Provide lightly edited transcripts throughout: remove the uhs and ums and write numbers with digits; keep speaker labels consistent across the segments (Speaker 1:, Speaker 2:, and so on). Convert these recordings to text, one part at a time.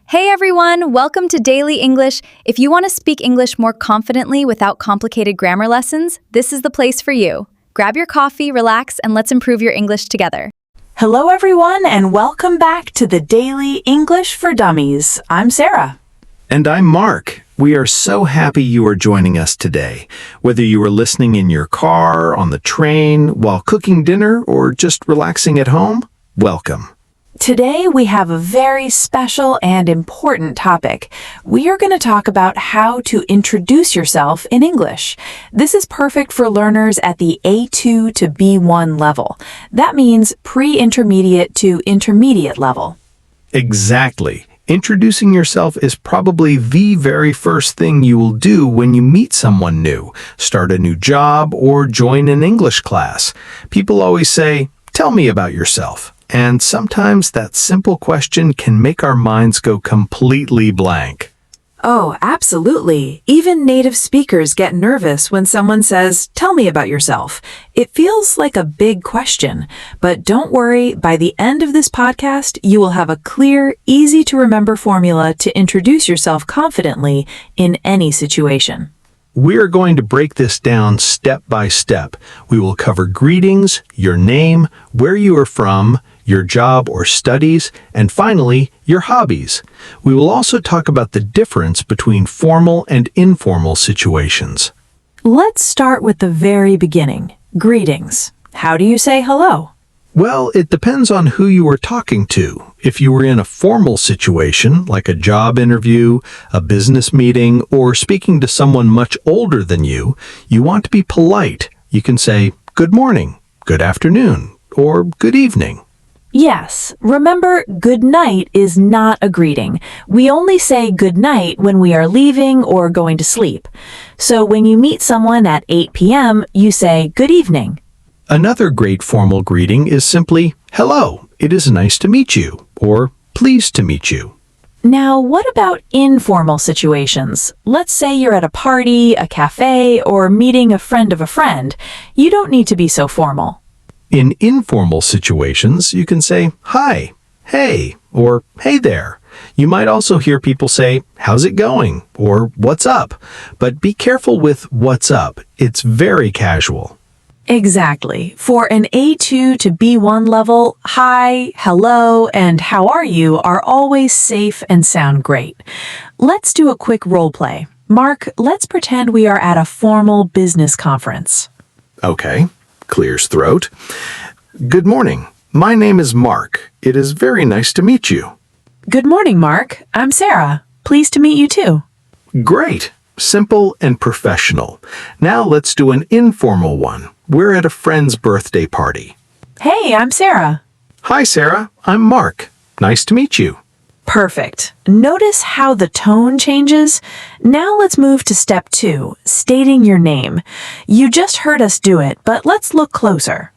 Speaker 1: Hey everyone, welcome to Daily English. If you want to speak English more confidently without complicated grammar lessons, this is the place for you. Grab your coffee, relax, and let's improve your English together.
Speaker 2: Hello everyone and welcome back to the Daily English for Dummies. I'm Sarah.
Speaker 3: And I'm Mark. We are so happy you are joining us today. Whether you are listening in your car, on the train, while cooking dinner, or just relaxing at home, welcome.
Speaker 2: Today we have a very special and important topic. We are going to talk about how to introduce yourself in English. This is perfect for learners at the A2 to B1 level. That means pre-intermediate to intermediate level.
Speaker 3: Exactly. Introducing yourself is probably the very first thing you will do when you meet someone new, start a new job, or join an English class. People always say, "Tell me about yourself." And sometimes that simple question can make our minds go completely blank.
Speaker 2: Oh, absolutely. Even native speakers get nervous when someone says, "Tell me about yourself." It feels like a big question. But don't worry, by the end of this podcast, you will have a clear, easy-to-remember formula to introduce yourself confidently in any situation.
Speaker 3: We are going to break this down step by step. We will cover greetings, your name, where you are from, your job or studies, and finally, your hobbies. We will also talk about the difference between formal and informal situations.
Speaker 2: Let's start with the very beginning. Greetings. How do you say hello?
Speaker 3: Well, it depends on who you are talking to. If you were in a formal situation, like a job interview, a business meeting, or speaking to someone much older than you want to be polite. You can say, "Good morning," "Good afternoon," or "Good evening."
Speaker 2: Yes, remember, good night is not a greeting. We only say good night when we are leaving or going to sleep. So when you meet someone at 8 p.m., you say good evening.
Speaker 3: Another great formal greeting is simply, "Hello, it is nice to meet you," or "Pleased to meet you."
Speaker 2: Now, what about informal situations? Let's say you're at a party, a cafe, or meeting a friend of a friend. You don't need to be so formal.
Speaker 3: In informal situations, you can say, "Hi," "Hey," or "Hey there." You might also hear people say, "How's it going?" or "What's up?" But be careful with "What's up." It's very casual.
Speaker 2: Exactly. For an A2 to B1 level, hi, hello, and how are you are always safe and sound great. Let's do a quick role play. Mark, let's pretend we are at a formal business conference.
Speaker 3: Okay, clears throat. "Good morning. My name is Mark. It is very nice to meet you."
Speaker 2: Good morning, Mark. I'm Sarah. Pleased to meet you too.
Speaker 3: Great. Simple and professional. Now let's do an informal one. We're at a friend's birthday party.
Speaker 2: Hey, I'm Sarah.
Speaker 3: "Hi, Sarah. I'm Mark. Nice to meet you."
Speaker 2: Perfect. Notice how the tone changes? Now let's move to step 2, stating your name. You just heard us do it, but let's look closer.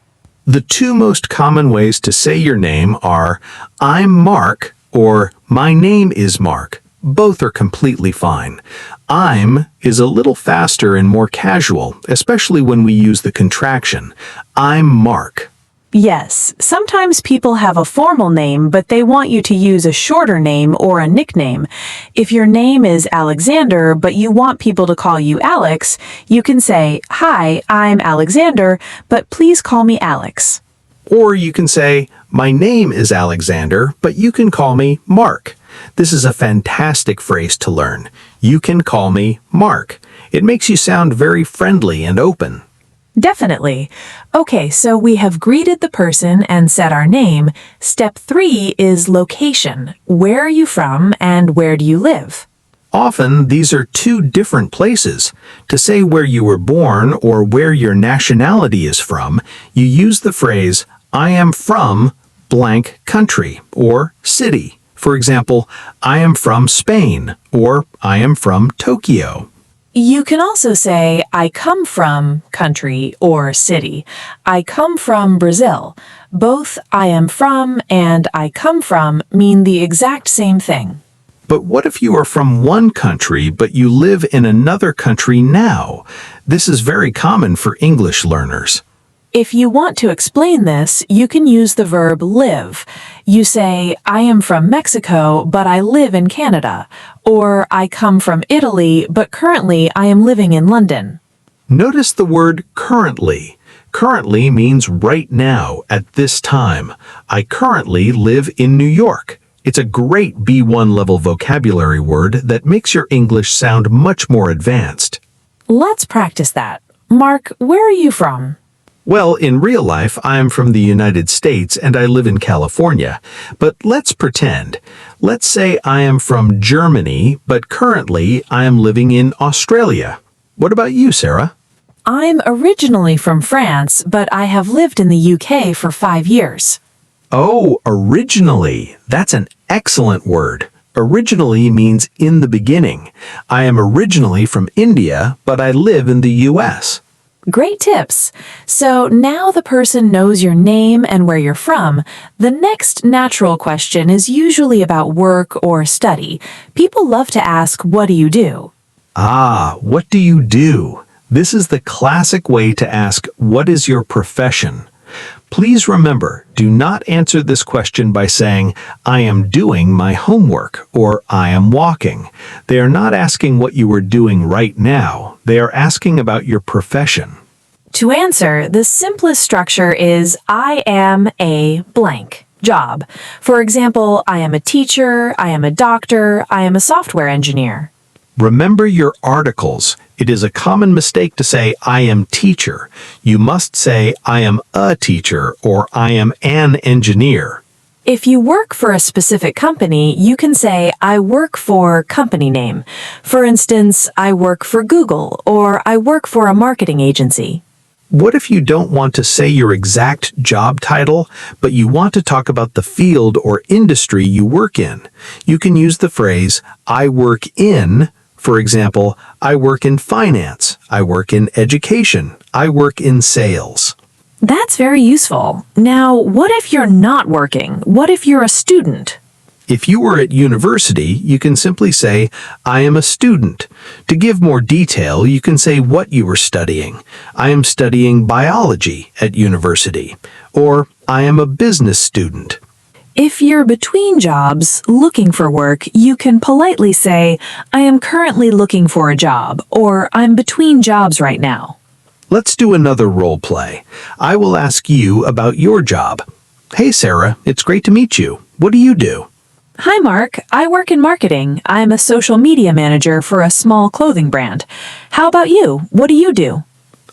Speaker 3: The two most common ways to say your name are "I'm Mark" or "My name is Mark." Both are completely fine. "I'm" is a little faster and more casual, especially when we use the contraction. "I'm Mark."
Speaker 2: Yes, sometimes people have a formal name, but they want you to use a shorter name or a nickname. If your name is Alexander, but you want people to call you Alex, you can say, "Hi, I'm Alexander, but please call me Alex."
Speaker 3: Or you can say, "My name is Alexander, but you can call me Mark." This is a fantastic phrase to learn. "You can call me Mark." It makes you sound very friendly and open.
Speaker 2: Definitely. Okay, so we have greeted the person and said our name. Step 3 is location. Where are you from and where do you live?
Speaker 3: Often, these are two different places. To say where you were born or where your nationality is from, you use the phrase, "I am from blank country" or city. For example, "I am from Spain" or "I am from Tokyo."
Speaker 2: You can also say, "I come from country or city." I come from Brazil. Both "I am from" and "I come from" mean the exact same thing.
Speaker 3: But what if you are from one country but you live in another country now? This is very common for English learners.
Speaker 2: If you want to explain this, you can use the verb live. You say, I am from Mexico, but I live in Canada. Or, I come from Italy, but currently I am living in London.
Speaker 3: Notice the word currently. Currently means right now, at this time. I currently live in New York. It's a great B1 level vocabulary word that makes your English sound much more advanced.
Speaker 2: Let's practice that. Mark, where are you from?
Speaker 3: Well, in real life, I am from the United States and I live in California. But let's pretend. Let's say I am from Germany, but currently I am living in Australia. What about you, Sarah?
Speaker 2: I'm originally from France, but I have lived in the UK for 5 years.
Speaker 3: Oh, originally. That's an excellent word. Originally means in the beginning. I am originally from India, but I live in the US.
Speaker 2: Great tips. So now the person knows your name and where you're from. The next natural question is usually about work or study. People love to ask, what do you do?
Speaker 3: Ah, what do you do? This is the classic way to ask, what is your profession? Please remember, do not answer this question by saying, I am doing my homework or I am walking. They are not asking what you are doing right now. They are asking about your profession.
Speaker 2: To answer, the simplest structure is I am a blank job. For example, I am a teacher, I am a doctor, I am a software engineer.
Speaker 3: Remember your articles. It is a common mistake to say, I am teacher. You must say, I am a teacher or I am an engineer.
Speaker 2: If you work for a specific company, you can say, I work for company name. For instance, I work for Google or I work for a marketing agency.
Speaker 3: What if you don't want to say your exact job title, but you want to talk about the field or industry you work in? You can use the phrase, I work in. For example, I work in finance, I work in education, I work in sales.
Speaker 2: That's very useful. Now, what if you're not working? What if you're a student?
Speaker 3: If you were at university, you can simply say, I am a student. To give more detail, you can say what you were studying. I am studying biology at university. Or, I am a business student.
Speaker 2: If you're between jobs, looking for work, you can politely say, I am currently looking for a job, or I'm between jobs right now.
Speaker 3: Let's do another role play. I will ask you about your job. Hey, Sarah, it's great to meet you. What do you do?
Speaker 2: Hi, Mark. I work in marketing. I'm a social media manager for a small clothing brand. How about you? What do you do?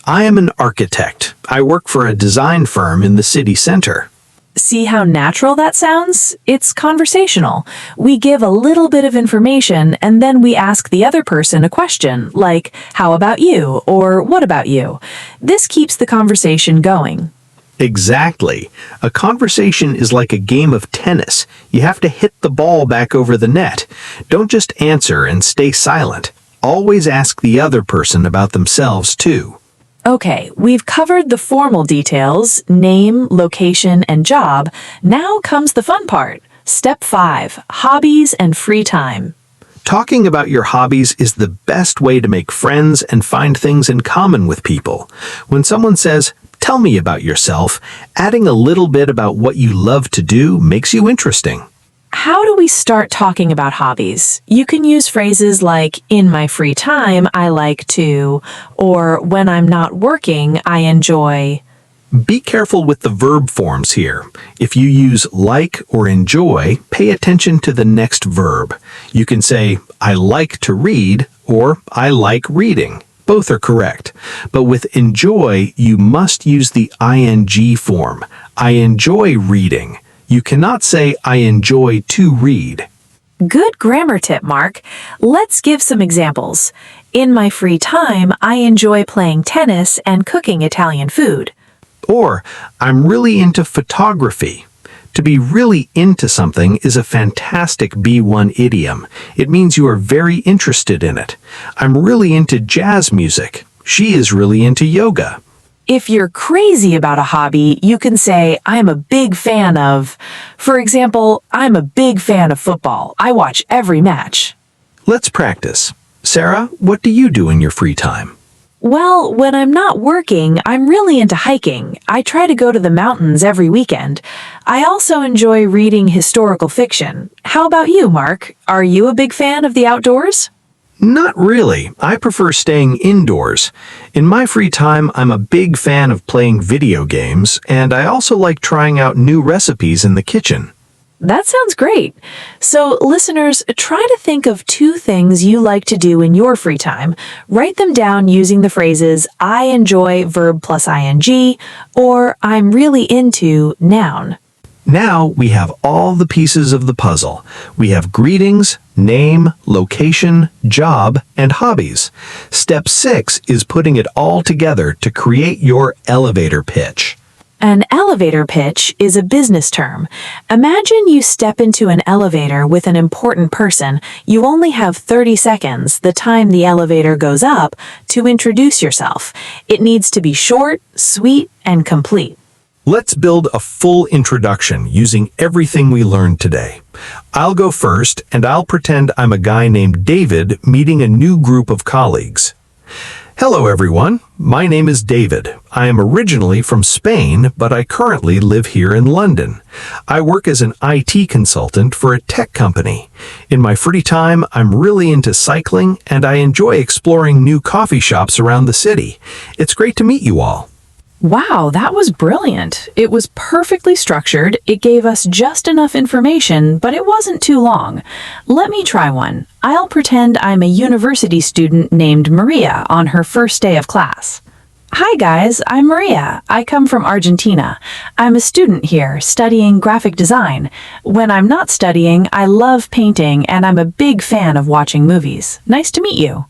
Speaker 3: I am an architect. I work for a design firm in the city center.
Speaker 2: See how natural that sounds? It's conversational. We give a little bit of information and then we ask the other person a question, like, how about you? Or what about you? This keeps the conversation going.
Speaker 3: Exactly. A conversation is like a game of tennis. You have to hit the ball back over the net. Don't just answer and stay silent. Always ask the other person about themselves, too.
Speaker 2: Okay, we've covered the formal details, name, location, and job. Now comes the fun part. Step 5, hobbies and free time.
Speaker 3: Talking about your hobbies is the best way to make friends and find things in common with people. When someone says, tell me about yourself, adding a little bit about what you love to do makes you interesting.
Speaker 2: How do we start talking about hobbies? You can use phrases like, in my free time, I like to, or when I'm not working, I enjoy.
Speaker 3: Be careful with the verb forms here. If you use like or enjoy, pay attention to the next verb. You can say, I like to read, or I like reading. Both are correct. But with enjoy, you must use the ing form. I enjoy reading. You cannot say, I enjoy to read.
Speaker 2: Good grammar tip, Mark. Let's give some examples. In my free time, I enjoy playing tennis and cooking Italian food.
Speaker 3: Or, I'm really into photography. To be really into something is a fantastic B1 idiom. It means you are very interested in it. I'm really into jazz music. She is really into yoga.
Speaker 2: If you're crazy about a hobby, you can say, I'm a big fan of... For example, I'm a big fan of football. I watch every match.
Speaker 3: Let's practice. Sarah, what do you do in your free time?
Speaker 2: Well, when I'm not working, I'm really into hiking. I try to go to the mountains every weekend. I also enjoy reading historical fiction. How about you, Mark? Are you a big fan of the outdoors?
Speaker 3: Not really. I prefer staying indoors. In my free time, I'm a big fan of playing video games, and I also like trying out new recipes in the kitchen.
Speaker 2: That sounds great. So, listeners, try to think of 2 things you like to do in your free time. Write them down using the phrases I enjoy verb plus ing or I'm really into noun.
Speaker 3: Now we have all the pieces of the puzzle. We have greetings, name, location, job, and hobbies. Step 6 is putting it all together to create your elevator pitch.
Speaker 2: An elevator pitch is a business term. Imagine you step into an elevator with an important person. You only have 30 seconds, the time the elevator goes up, to introduce yourself. It needs to be short, sweet, and complete.
Speaker 3: Let's build a full introduction using everything we learned today. I'll go first, and I'll pretend I'm a guy named David meeting a new group of colleagues. Hello everyone, my name is David. I am originally from Spain, but I currently live here in London. I work as an IT consultant for a tech company. In my free time, I'm really into cycling, and I enjoy exploring new coffee shops around the city. It's great to meet you all.
Speaker 2: Wow, that was brilliant. It was perfectly structured. It gave us just enough information, but it wasn't too long. Let me try one. I'll pretend I'm a university student named Maria on her first day of class. Hi guys, I'm Maria. I come from Argentina. I'm a student here studying graphic design. When I'm not studying, I love painting and I'm a big fan of watching movies. Nice to meet you.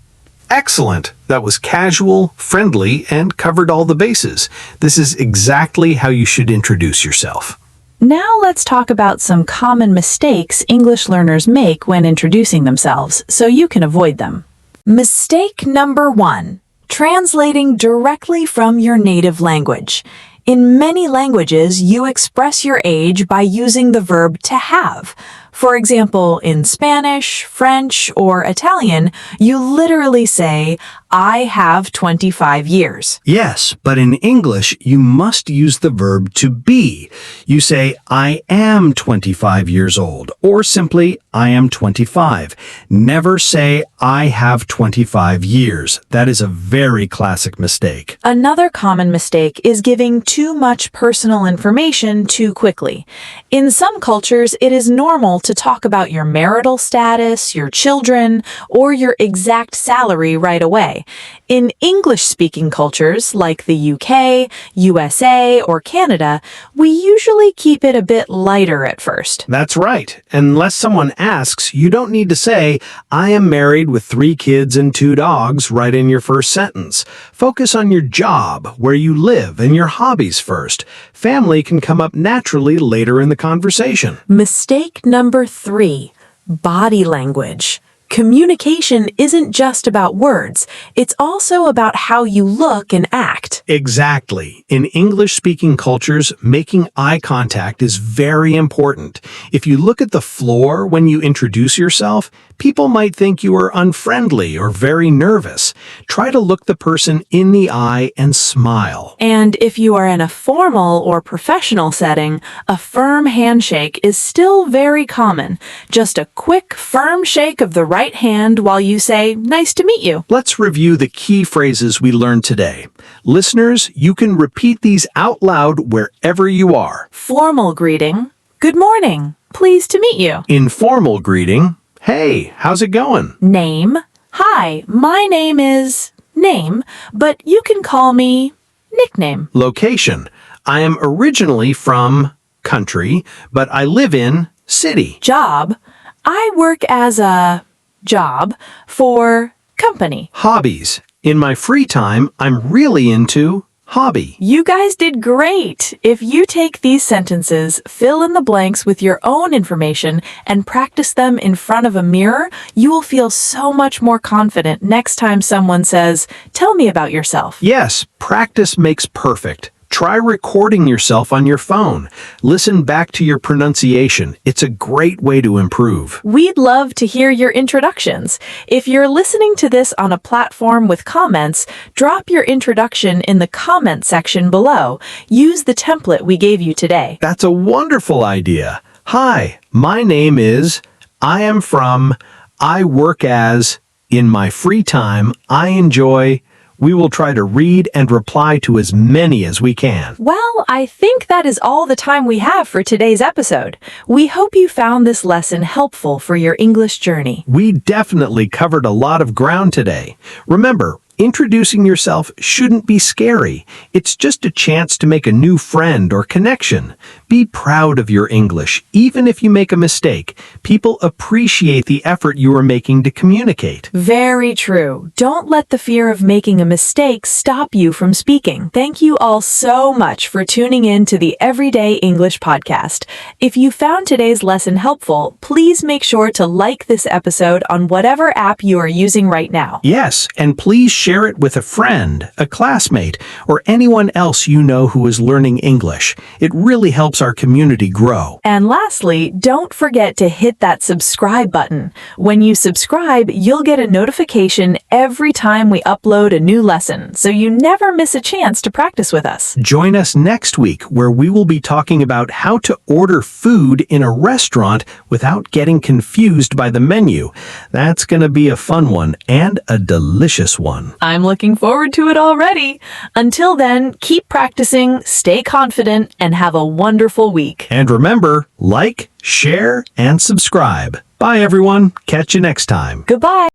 Speaker 3: Excellent! That was casual, friendly, and covered all the bases. This is exactly how you should introduce yourself.
Speaker 2: Now let's talk about some common mistakes English learners make when introducing themselves, so you can avoid them. Mistake number 1. Translating directly from your native language. In many languages, you express your age by using the verb to have. For example, in Spanish, French, or Italian, you literally say, I have 25 years.
Speaker 4: Yes, but in English, you must use the verb to be. You say, I am 25 years old, or simply, I am 25. Never say, I have 25 years. That is a very classic mistake.
Speaker 2: Another common mistake is giving too much personal information too quickly. In some cultures, it is normal to talk about your marital status, your children, or your exact salary right away. In English-speaking cultures like the UK, USA, or Canada, we usually keep it a bit lighter at first.
Speaker 3: That's right. Unless someone asks, you don't need to say, I am married with 3 kids and 2 dogs right in your first sentence. Focus on your job, where you live, and your hobbies first. Family can come up naturally later in the conversation.
Speaker 2: Mistake number 3, body language. Communication isn't just about words, it's also about how you look and act.
Speaker 3: Exactly. In English-speaking cultures, making eye contact is very important. If you look at the floor when you introduce yourself, people might think you are unfriendly or very nervous. Try to look the person in the eye and smile.
Speaker 2: And if you are in a formal or professional setting, a firm handshake is still very common. Just a quick, firm shake of the right hand while you say, nice to meet you.
Speaker 3: Let's review the key phrases we learned today. Listeners, you can repeat these out loud wherever you are.
Speaker 2: Formal greeting, good morning, pleased to meet you.
Speaker 3: Informal greeting, hey, how's it going?
Speaker 2: Name, hi, my name is name, but you can call me nickname.
Speaker 3: Location, I am originally from country, but I live in city.
Speaker 2: Job, I work as a job for company.
Speaker 3: Hobbies, in my free time, I'm really into hobby.
Speaker 2: You guys did great! If you take these sentences, fill in the blanks with your own information, and practice them in front of a mirror, you will feel so much more confident next time someone says, tell me about yourself.
Speaker 3: Yes, practice makes perfect. Try recording yourself on your phone. Listen back to your pronunciation. It's a great way to improve.
Speaker 2: We'd love to hear your introductions. If you're listening to this on a platform with comments, drop your introduction in the comment section below. Use the template we gave you today.
Speaker 3: That's a wonderful idea. Hi, my name is, I am from, I work as, in my free time, I enjoy. We will try to read and reply to as many as we can.
Speaker 2: Well, I think that is all the time we have for today's episode. We hope you found this lesson helpful for your English journey.
Speaker 3: We definitely covered a lot of ground today. Remember, introducing yourself shouldn't be scary. It's just a chance to make a new friend or connection. Be proud of your English, even if you make a mistake. People appreciate the effort you are making to communicate.
Speaker 2: Very true. Don't let the fear of making a mistake stop you from speaking. Thank you all so much for tuning in to the Everyday English podcast. If you found today's lesson helpful, please make sure to like this episode on whatever app you are using right now.
Speaker 3: Yes, and please share it with a friend, a classmate, or anyone else you know who is learning English. It really helps our community grow.
Speaker 2: And lastly, don't forget to hit that subscribe button. When you subscribe, you'll get a notification every time we upload a new lesson, so you never miss a chance to practice with us.
Speaker 3: Join us next week where we will be talking about how to order food in a restaurant without getting confused by the menu. That's going to be a fun one and a delicious one.
Speaker 2: I'm looking forward to it already. Until then, keep practicing, stay confident, and have a wonderful week.
Speaker 3: And remember, like, share, and subscribe. Bye, everyone. Catch you next time.
Speaker 2: Goodbye.